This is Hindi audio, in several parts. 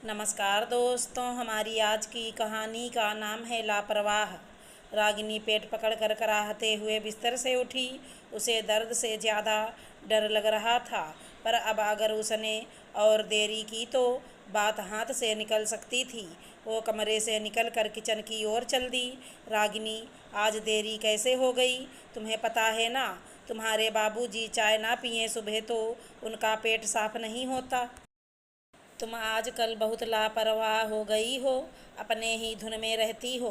नमस्कार दोस्तों, हमारी आज की कहानी का नाम है लापरवाह। रागिनी पेट पकड़ कर कराहते हुए बिस्तर से उठी। उसे दर्द से ज़्यादा डर लग रहा था, पर अब अगर उसने और देरी की तो बात हाथ से निकल सकती थी। वो कमरे से निकल कर किचन की ओर चल दी। रागिनी, आज देरी कैसे हो गई? तुम्हें पता है ना, तुम्हारे बाबूजी चाय ना पिए सुबह तो उनका पेट साफ नहीं होता। तुम आजकल बहुत लापरवाह हो गई हो, अपने ही धुन में रहती हो।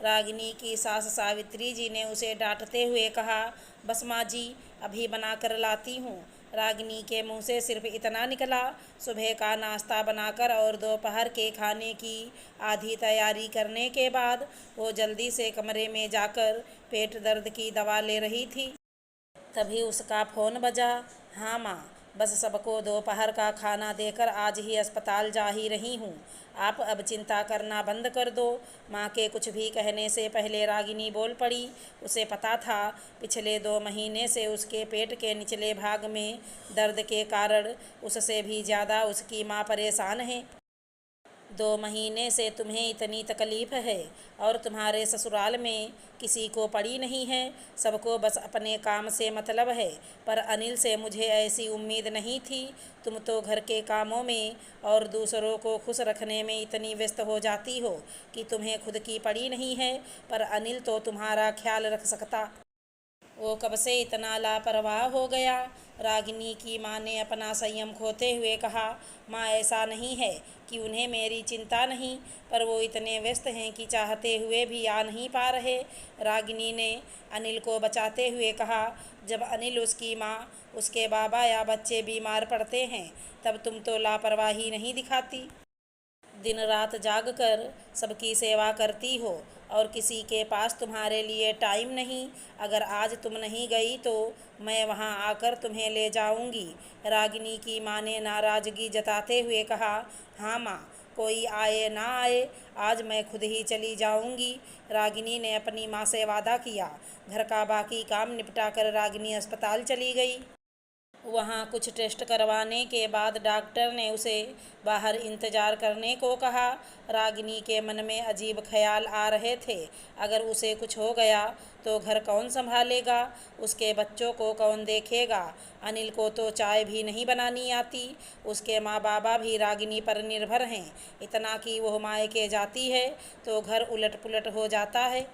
रागिनी की सास सावित्री जी ने उसे डांटते हुए कहा। बस माँ जी, अभी बना कर लाती हूँ। रागिनी के मुंह से सिर्फ इतना निकला। सुबह का नाश्ता बनाकर और दोपहर के खाने की आधी तैयारी करने के बाद वो जल्दी से कमरे में जाकर पेट दर्द की दवा ले रही थी। तभी उसका फ़ोन बजा। हाँ माँ, बस सबको दोपहर का खाना देकर आज ही अस्पताल जा ही रही हूँ। आप अब चिंता करना बंद कर दो। माँ के कुछ भी कहने से पहले रागिनी बोल पड़ी। उसे पता था, पिछले 2 महीने से उसके पेट के निचले भाग में दर्द के कारण उससे भी ज़्यादा उसकी माँ परेशान है। 2 महीने से तुम्हें इतनी तकलीफ है और तुम्हारे ससुराल में किसी को पड़ी नहीं है। सबको बस अपने काम से मतलब है, पर अनिल से मुझे ऐसी उम्मीद नहीं थी। तुम तो घर के कामों में और दूसरों को खुश रखने में इतनी व्यस्त हो जाती हो कि तुम्हें खुद की पड़ी नहीं है, पर अनिल तो तुम्हारा ख्याल रख सकता। वो कब से इतना लापरवाह हो गया? रागिनी की माँ ने अपना संयम खोते हुए कहा। माँ, ऐसा नहीं है कि उन्हें मेरी चिंता नहीं, पर वो इतने व्यस्त हैं कि चाहते हुए भी आ नहीं पा रहे। रागिनी ने अनिल को बचाते हुए कहा। जब अनिल, उसकी माँ, उसके बाबा या बच्चे बीमार पड़ते हैं, तब तुम तो लापरवाही नहीं दिखाती। दिन रात जाग कर सबकी सेवा करती हो और किसी के पास तुम्हारे लिए टाइम नहीं। अगर आज तुम नहीं गई तो मैं वहां आकर तुम्हें ले जाऊंगी। रागिनी की माँ ने नाराज़गी जताते हुए कहा। हाँ माँ, कोई आए ना आए, आज मैं खुद ही चली जाऊंगी। रागिनी ने अपनी माँ से वादा किया। घर का बाकी काम निपटा कर रागिनी अस्पताल चली गई। वहाँ कुछ टेस्ट करवाने के बाद डॉक्टर ने उसे बाहर इंतज़ार करने को कहा। रागिनी के मन में अजीब ख्याल आ रहे थे। अगर उसे कुछ हो गया तो घर कौन संभालेगा? उसके बच्चों को कौन देखेगा? अनिल को तो चाय भी नहीं बनानी आती। उसके माँ बाबा भी रागिनी पर निर्भर हैं। इतना कि वह मायके जाती है तो घर उलट पुलट हो जाता है।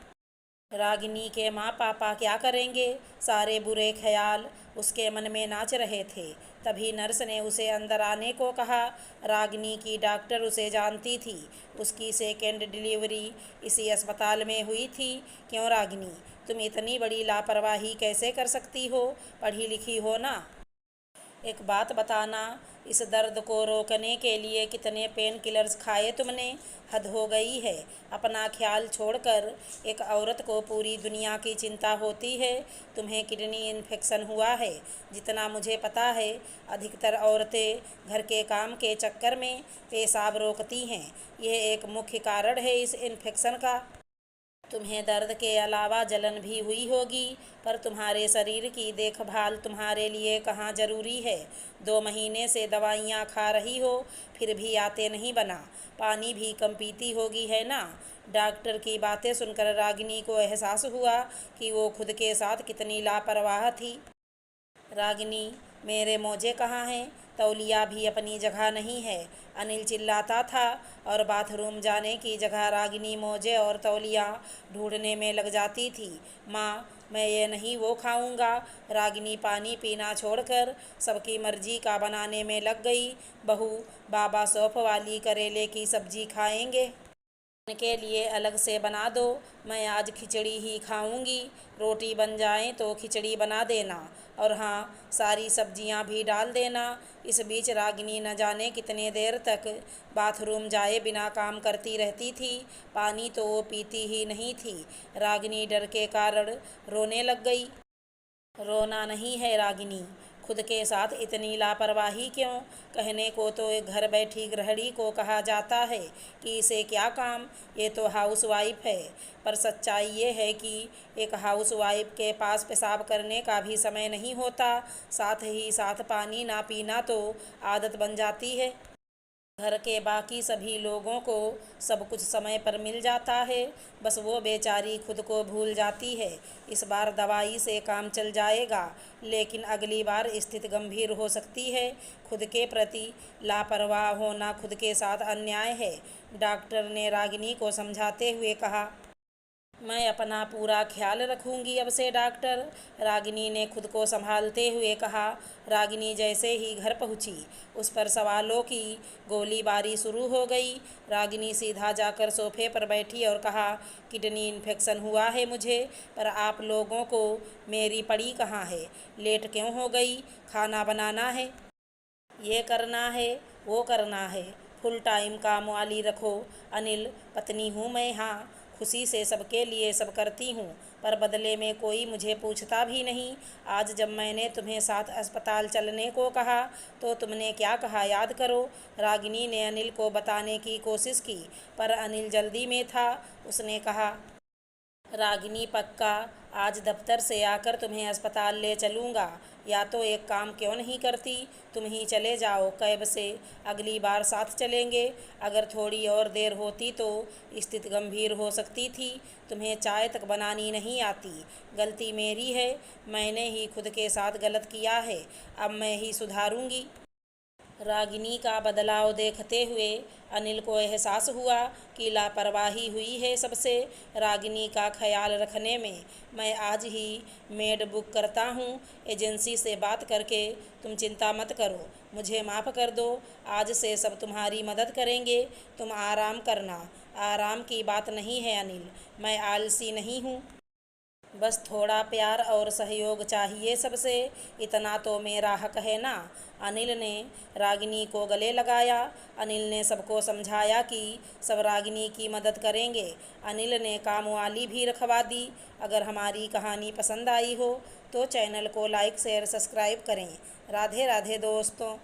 रागिनी के माँ पापा क्या करेंगे? सारे बुरे ख्याल उसके मन में नाच रहे थे। तभी नर्स ने उसे अंदर आने को कहा। रागिनी की डॉक्टर उसे जानती थी। उसकी सेकेंड डिलीवरी इसी अस्पताल में हुई थी। क्यों रागिनी, तुम इतनी बड़ी लापरवाही कैसे कर सकती हो? पढ़ी लिखी हो ना। एक बात बताना, इस दर्द को रोकने के लिए कितने पेन किलर्स खाए तुमने? हद हो गई है। अपना ख्याल छोड़कर एक औरत को पूरी दुनिया की चिंता होती है। तुम्हें किडनी इन्फेक्शन हुआ है। जितना मुझे पता है, अधिकतर औरतें घर के काम के चक्कर में पेशाब रोकती हैं। यह एक मुख्य कारण है इस इन्फेक्शन का। तुम्हें दर्द के अलावा जलन भी हुई होगी, पर तुम्हारे शरीर की देखभाल तुम्हारे लिए कहाँ ज़रूरी है? 2 महीने से दवाइयाँ खा रही हो, फिर भी आते नहीं बना। पानी भी कम पीती होगी है ना। डॉक्टर की बातें सुनकर रागिनी को एहसास हुआ कि वो खुद के साथ कितनी लापरवाह थी। रागिनी, मेरे मोजे कहाँ हैं? तौलिया भी अपनी जगह नहीं है। अनिल चिल्लाता था और बाथरूम जाने की जगह रागिनी मोजे और तौलिया ढूंढने में लग जाती थी। माँ, मैं ये नहीं वो खाऊंगा। रागिनी पानी पीना छोड़कर सबकी मर्जी का बनाने में लग गई। बहू, बाबा सौंफ वाली करेले की सब्जी खाएंगे? उनके लिए अलग से बना दो। मैं आज खिचड़ी ही खाऊंगी। रोटी बन जाए तो खिचड़ी बना देना, और हाँ, सारी सब्जियां भी डाल देना। इस बीच रागिनी न जाने कितने देर तक बाथरूम जाए बिना काम करती रहती थी। पानी तो वो पीती ही नहीं थी। रागिनी डर के कारण रोने लग गई। रोना नहीं है रागिनी, खुद के साथ इतनी लापरवाही क्यों? कहने को तो एक घर बैठी गृहिणी को कहा जाता है कि इसे क्या काम, ये तो हाउस वाइफ है। पर सच्चाई ये है कि एक हाउस वाइफ के पास पेशाब करने का भी समय नहीं होता। साथ ही साथ पानी ना पीना तो आदत बन जाती है। घर के बाकी सभी लोगों को सब कुछ समय पर मिल जाता है, बस वो बेचारी खुद को भूल जाती है। इस बार दवाई से काम चल जाएगा, लेकिन अगली बार स्थिति गंभीर हो सकती है। खुद के प्रति लापरवाह होना खुद के साथ अन्याय है, डॉक्टर ने रागिनी को समझाते हुए कहा। मैं अपना पूरा ख्याल रखूंगी अब से डॉक्टर, रागिनी ने खुद को संभालते हुए कहा। रागिनी जैसे ही घर पहुंची, उस पर सवालों की गोलीबारी शुरू हो गई। रागिनी सीधा जाकर सोफे पर बैठी और कहा, किडनी इन्फेक्शन हुआ है मुझे, पर आप लोगों को मेरी पड़ी कहाँ है? लेट क्यों हो गई? खाना बनाना है, ये करना है, वो करना है, फुल टाइम काम वाली रखो। अनिल, पत्नी हूँ मैं, हाँ, खुशी से सबके लिए सब करती हूँ, पर बदले में कोई मुझे पूछता भी नहीं। आज जब मैंने तुम्हें साथ अस्पताल चलने को कहा तो तुमने क्या कहा याद करो। रागिनी ने अनिल को बताने की कोशिश की, पर अनिल जल्दी में था। उसने कहा, रागिनी पक्का, आज दफ्तर से आकर तुम्हें अस्पताल ले चलूँगा। या तो एक काम क्यों नहीं करती, तुम ही चले जाओ कैब से, अगली बार साथ चलेंगे। अगर थोड़ी और देर होती तो स्थिति गंभीर हो सकती थी। तुम्हें चाय तक बनानी नहीं आती। गलती मेरी है, मैंने ही खुद के साथ गलत किया है, अब मैं ही सुधारूंगी। रागिनी का बदलाव देखते हुए अनिल को एहसास हुआ कि लापरवाही हुई है सबसे। रागिनी का ख्याल रखने में मैं आज ही मेड बुक करता हूँ, एजेंसी से बात करके। तुम चिंता मत करो, मुझे माफ़ कर दो, आज से सब तुम्हारी मदद करेंगे। तुम आराम करना। आराम की बात नहीं है अनिल, मैं आलसी नहीं हूँ, बस थोड़ा प्यार और सहयोग चाहिए सबसे, इतना तो मेरा हक है ना। अनिल ने रागिनी को गले लगाया। अनिल ने सबको समझाया कि सब रागिनी की मदद करेंगे। अनिल ने कामवाली भी रखवा दी। अगर हमारी कहानी पसंद आई हो तो चैनल को लाइक शेयर सब्सक्राइब करें। राधे राधे दोस्तों।